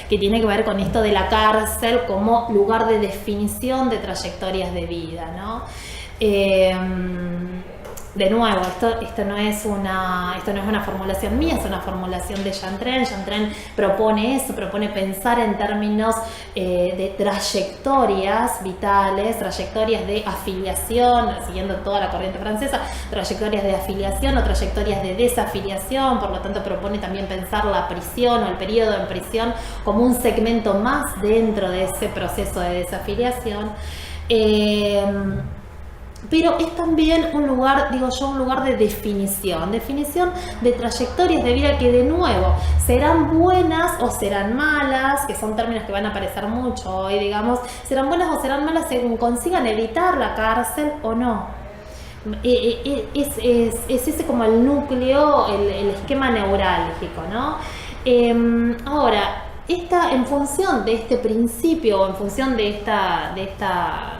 que tiene que ver con esto de la cárcel como lugar de definición de trayectorias de vida, ¿no? De nuevo, esto no es una formulación mía, es una formulación de Jean Tren. Jean Tren propone eso, propone pensar en términos de trayectorias vitales, trayectorias de afiliación, siguiendo toda la corriente francesa, trayectorias de afiliación o trayectorias de desafiliación. Por lo tanto, propone también pensar la prisión o el periodo en prisión como un segmento más dentro de ese proceso de desafiliación. Pero es también un lugar, digo yo, un lugar de definición de trayectorias de vida que, de nuevo, serán buenas o serán malas, que son términos que van a aparecer mucho hoy, digamos, serán buenas o serán malas según consigan evitar la cárcel o no. Es ese como el núcleo, el esquema neurálgico, ¿no? Ahora, en función de este principio, o en función de esta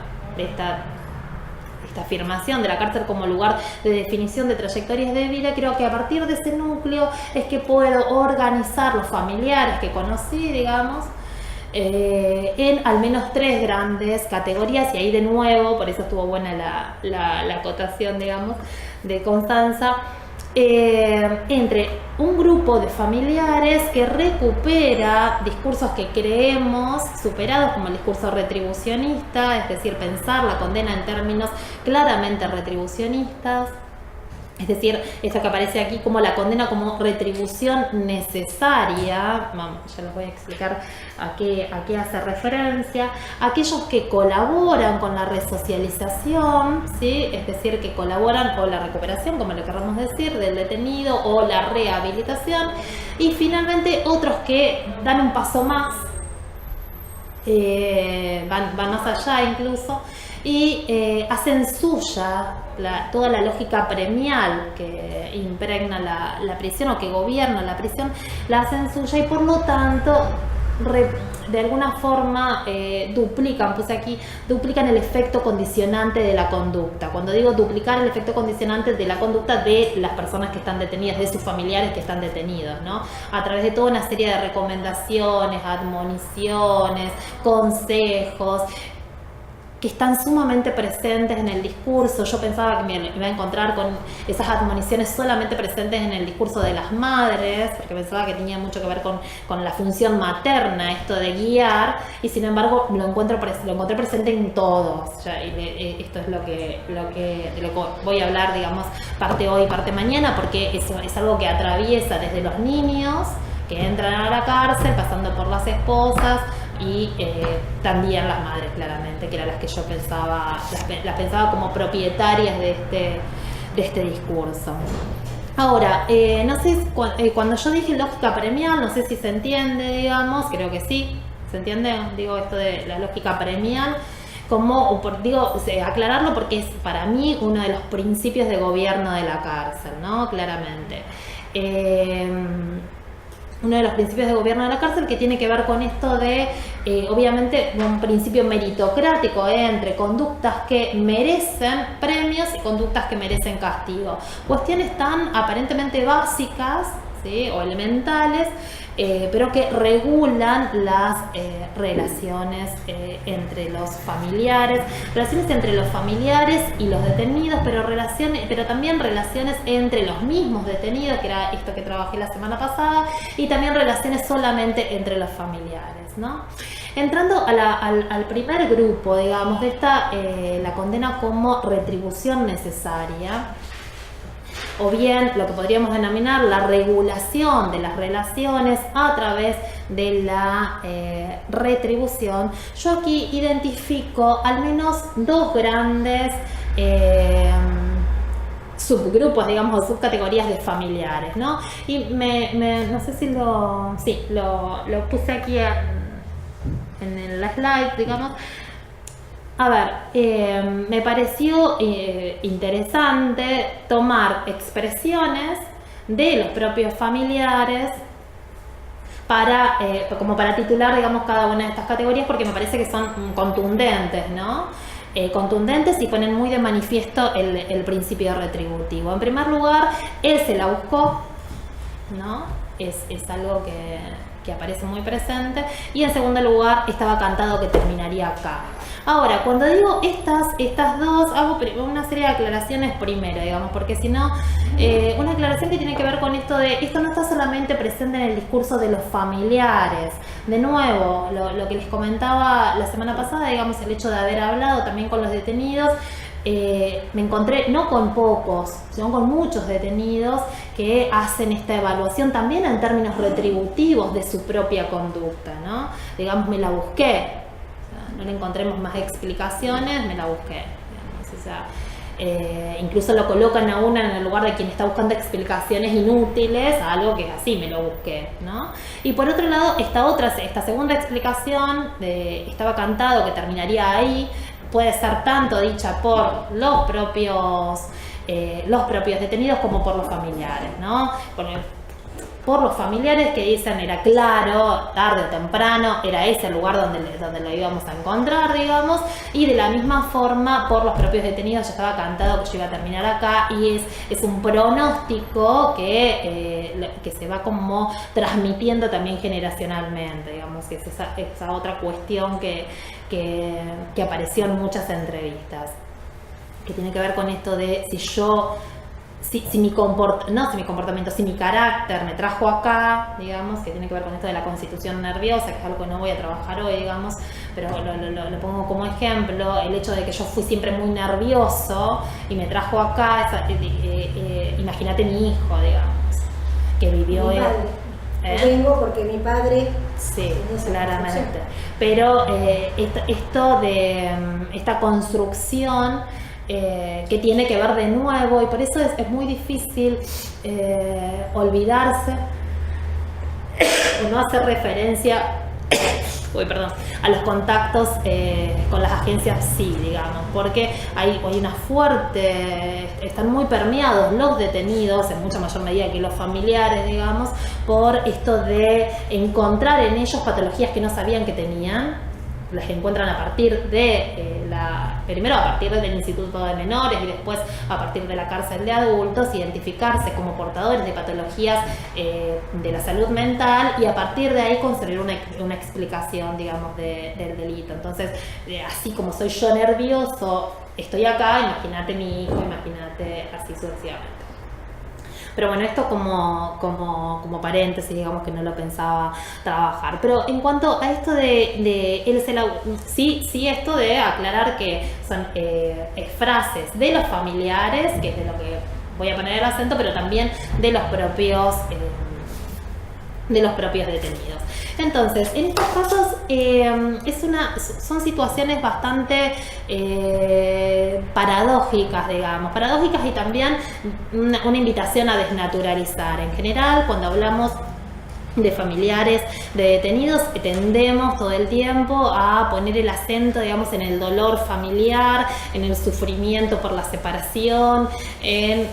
afirmación de la cárcel como lugar de definición de trayectorias de vida, creo que a partir de ese núcleo es que puedo organizar los familiares que conocí, digamos, en al menos 3 grandes categorías. Y ahí, de nuevo, por eso estuvo buena la acotación, digamos, de Constanza, entre un grupo de familiares que recupera discursos que creemos superados, como el discurso retribucionista, es decir, pensar la condena en términos claramente retribucionistas. Es decir, esto que aparece aquí como la condena como retribución necesaria. Ya les voy a explicar a qué hace referencia. Aquellos que colaboran con la resocialización, ¿sí? Es decir, que colaboran con la recuperación, como le queramos decir, del detenido, o la rehabilitación. Y finalmente otros que dan un paso más, van más allá incluso, y hacen suya toda la lógica premial que impregna la prisión, o que gobierna la prisión, la hacen suya, y por lo tanto de alguna forma duplican el efecto condicionante de la conducta. Cuando digo duplicar el efecto condicionante de la conducta de las personas que están detenidas, de sus familiares que están detenidos, ¿no? A través de toda una serie de recomendaciones, admoniciones, consejos, que están sumamente presentes en el discurso. Yo pensaba que me iba a encontrar con esas admoniciones solamente presentes en el discurso de las madres, porque pensaba que tenía mucho que ver con la función materna, esto de guiar, y sin embargo lo encontré presente en todos. Esto es de lo que voy a hablar, digamos, parte hoy, parte mañana, porque eso es algo que atraviesa desde los niños que entran a la cárcel, pasando por las esposas, y también las madres, claramente, que eran las que yo pensaba, las pensaba como propietarias de este discurso. Ahora, no sé, cuando yo dije lógica premial, no sé si se entiende, digamos, creo que sí, ¿se entiende? Digo esto de la lógica premial, aclararlo, porque es para mí uno de los principios de gobierno de la cárcel, ¿no? Claramente. Uno de los principios de gobierno de la cárcel, que tiene que ver con esto de, obviamente, un principio meritocrático entre conductas que merecen premios y conductas que merecen castigo. Cuestiones tan aparentemente básicas, ¿sí? O elementales, pero que regulan las relaciones entre los familiares y los detenidos, pero también relaciones entre los mismos detenidos, que era esto que trabajé la semana pasada, y también relaciones solamente entre los familiares, ¿no? Entrando al primer grupo, digamos, de la condena como retribución necesaria, o bien lo que podríamos denominar la regulación de las relaciones a través de la retribución, yo aquí identifico al menos 2 grandes subgrupos, digamos, o subcategorías de familiares, ¿no? Y no sé si lo puse aquí en la slide, digamos. A ver, me pareció interesante tomar expresiones de los propios familiares como para titular, digamos, cada una de estas categorías, porque me parece que son contundentes, ¿no? Contundentes, y ponen muy de manifiesto el principio retributivo. En primer lugar, él se la buscó, ¿no? Es algo que que aparece muy presente, y en segundo lugar estaba cantado que terminaría acá. Ahora, cuando digo estas dos, hago una serie de aclaraciones primero, digamos, porque si no, una aclaración que tiene que ver con esto de, esto no está solamente presente en el discurso de los familiares. De nuevo, lo que les comentaba la semana pasada, digamos, el hecho de haber hablado también con los detenidos, me encontré no con pocos, sino con muchos detenidos que hacen esta evaluación también en términos retributivos de su propia conducta, ¿no? Digamos, me la busqué. No le encontremos más explicaciones, me la busqué, digamos, o sea, incluso lo colocan a uno en el lugar de quien está buscando explicaciones inútiles a algo que es así, me lo busqué, ¿no? Y por otro lado, esta segunda explicación, estaba cantado que terminaría ahí, puede ser tanto dicha por los propios detenidos como por los familiares, ¿no? Por los familiares que dicen era claro, tarde o temprano, era ese el lugar donde lo íbamos a encontrar, digamos, y de la misma forma por los propios detenidos ya estaba cantado que yo iba a terminar acá, y es un pronóstico que se va como transmitiendo también generacionalmente, digamos, que es esa otra cuestión que apareció en muchas entrevistas, que tiene que ver con esto de si mi comportamiento, si mi carácter me trajo acá, digamos, que tiene que ver con esto de la constitución nerviosa, que es algo que no voy a trabajar hoy, digamos, pero lo pongo como ejemplo, el hecho de que yo fui siempre muy nervioso y me trajo acá, imagínate mi hijo, digamos, que vivió... Mi padre. Vengo porque mi padre... Sí, claramente. Pero esto de esta construcción... que tiene que ver de nuevo, y por eso es muy difícil olvidarse o no hacer referencia a los contactos con las agencias PSI, digamos, porque hay una fuerte, están muy permeados los detenidos, en mucha mayor medida que los familiares, digamos, por esto de encontrar en ellos patologías que no sabían que tenían. Las encuentran a partir de primero a partir del Instituto de Menores y después a partir de la cárcel de adultos, identificarse como portadores de patologías de la salud mental, y a partir de ahí construir una explicación, digamos, del delito. Entonces, así como soy yo nervioso, estoy acá, imagínate mi hijo, imagínate así sucesivamente. Pero bueno, esto como paréntesis, digamos, que no lo pensaba trabajar. Pero en cuanto a esto sí, esto de aclarar que son frases de los familiares, que es de lo que voy a poner el acento, pero también de los propios detenidos. Entonces, en estos casos son situaciones bastante paradójicas, digamos, y también una invitación a desnaturalizar. En general, cuando hablamos de familiares de detenidos, tendemos todo el tiempo a poner el acento, digamos, en el dolor familiar, en el sufrimiento por la separación, en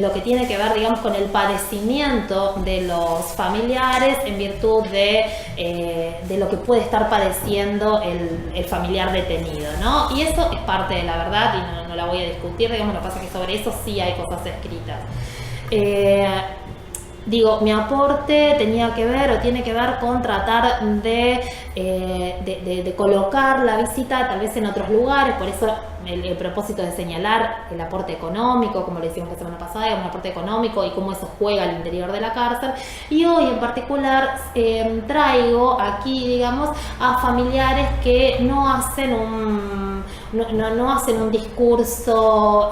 lo que tiene que ver, digamos, con el padecimiento de los familiares en virtud de lo que puede estar padeciendo el familiar detenido, ¿no? Y eso es parte de la verdad y no la voy a discutir, digamos, lo que pasa es que sobre eso sí hay cosas escritas. Mi aporte tenía que ver o tiene que ver con tratar de colocar la visita tal vez en otros lugares, por eso el propósito de señalar el aporte económico, como le decimos la semana pasada, un aporte económico y cómo eso juega al interior de la cárcel. Y hoy en particular traigo aquí, digamos, a familiares que no hacen un discurso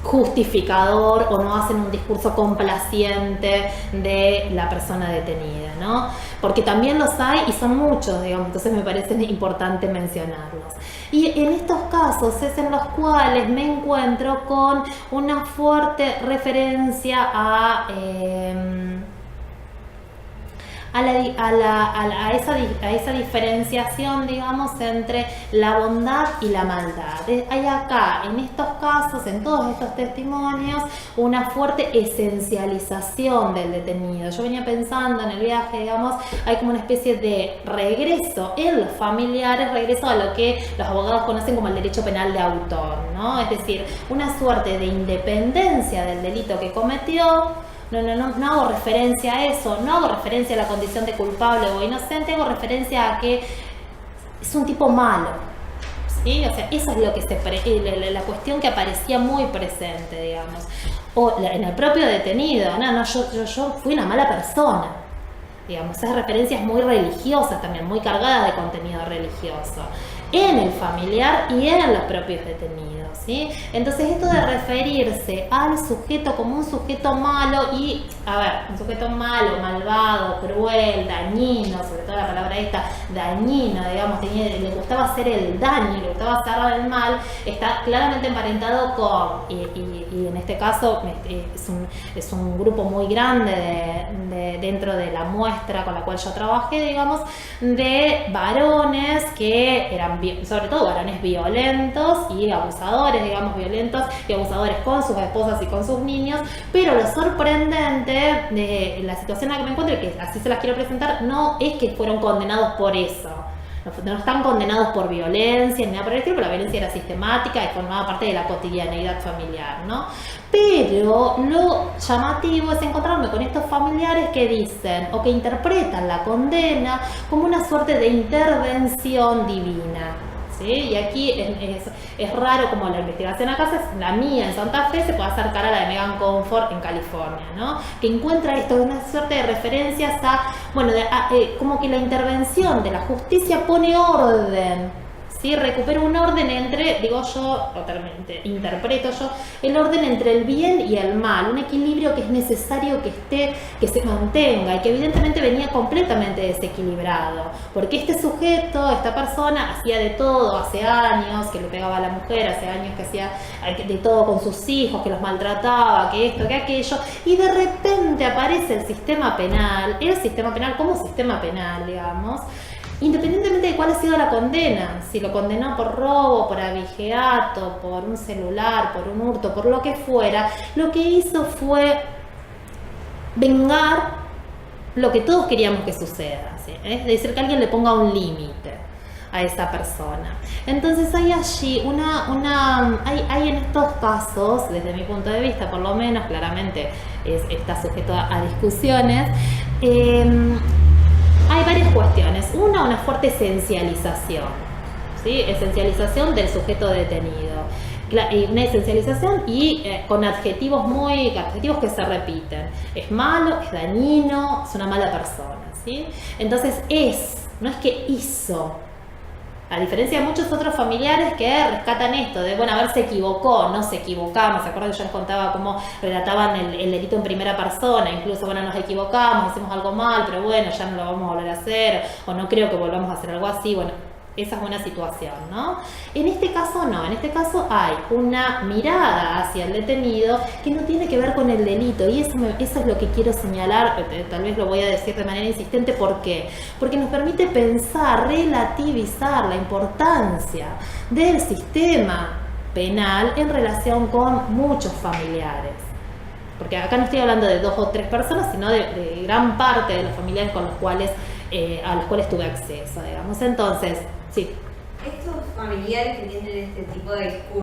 justificador o no hacen un discurso complaciente de la persona detenida, ¿no? Porque también los hay y son muchos, digamos, entonces me parece importante mencionarlos. Y en estos casos es en los cuales me encuentro con una fuerte referencia a esa diferenciación, digamos, entre la bondad y la maldad. Hay acá, en estos casos, en todos estos testimonios, una fuerte esencialización del detenido. Yo venía pensando en el viaje, digamos, hay como una especie de regreso en los familiares, regreso a lo que los abogados conocen como el derecho penal de autor, ¿no? Es decir, una suerte de independencia del delito que cometió, No hago referencia a eso, no hago referencia a la condición de culpable o inocente, hago referencia a que es un tipo malo. ¿Sí? O sea, eso es lo que la cuestión que aparecía muy presente, digamos. O en el propio detenido, yo fui una mala persona. Digamos, esas referencias muy religiosas también, muy cargadas de contenido religioso, en el familiar y en los propios detenidos, ¿sí? Entonces esto de referirse al sujeto como un sujeto malo y, un sujeto malo, malvado, cruel, dañino, sobre todo la palabra esta, dañino, digamos, le gustaba hacer el daño, le gustaba hacer el mal, está claramente emparentado con, y en este caso es un grupo muy grande dentro de la muestra con la cual yo trabajé, digamos, de varones que eran sobre todo varones violentos y abusadores, digamos, violentos y abusadores con sus esposas y con sus niños, pero lo sorprendente de la situación en la que me encuentro, y que así se las quiero presentar, no es que fueron condenados por eso. No están condenados por violencia ni nada por el estilo, porque la violencia era sistemática y formaba parte de la cotidianeidad familiar, ¿no? Pero lo llamativo es encontrarme con estos familiares que dicen o que interpretan la condena como una suerte de intervención divina. ¿Sí? Y aquí es raro como la investigación acá, la mía en Santa Fe se puede acercar a la de Megan Comfort en California, ¿no? Que encuentra esto, una suerte de referencias a, como que la intervención de la justicia pone orden, ¿sí? Recupera un orden entre, digo yo, totalmente, interpreto yo, el orden entre el bien y el mal, un equilibrio que es necesario que se mantenga y que evidentemente venía completamente desequilibrado, porque este sujeto, esta persona, hacía de todo hace años, que le pegaba a la mujer, hace años que hacía de todo con sus hijos, que los maltrataba, que esto, que aquello, y de repente aparece el sistema penal como sistema penal, digamos, independientemente de cuál ha sido la condena, si lo condenó por robo, por abigeato, por un celular, por un hurto, por lo que fuera, lo que hizo fue vengar lo que todos queríamos que suceda, ¿sí? Es decir, que alguien le ponga un límite a esa persona. Entonces hay allí hay en estos casos, desde mi punto de vista por lo menos, claramente está sujeto a discusiones, hay varias cuestiones. Una fuerte esencialización, ¿sí? Esencialización del sujeto detenido. Una esencialización con adjetivos que se repiten. Es malo, es dañino, es una mala persona, ¿sí? Entonces no es que hizo. A diferencia de muchos otros familiares que rescatan esto de, a ver, se equivocó, no se equivocamos. ¿Se acuerdan que yo les contaba cómo relataban el delito en primera persona? Incluso, nos equivocamos, hicimos algo mal, pero ya no lo vamos a volver a hacer, o no creo que volvamos a hacer algo así. Esa es una situación, ¿no? En este caso no, en este caso hay una mirada hacia el detenido que no tiene que ver con el delito, y eso es lo que quiero señalar, tal vez lo voy a decir de manera insistente. ¿Por qué? Porque nos permite pensar, relativizar la importancia del sistema penal en relación con muchos familiares. Porque acá no estoy hablando de 2 o 3 personas, sino de gran parte de los familiares a los cuales tuve acceso, digamos. Entonces, sí. Estos familiares que tienen este tipo de discurso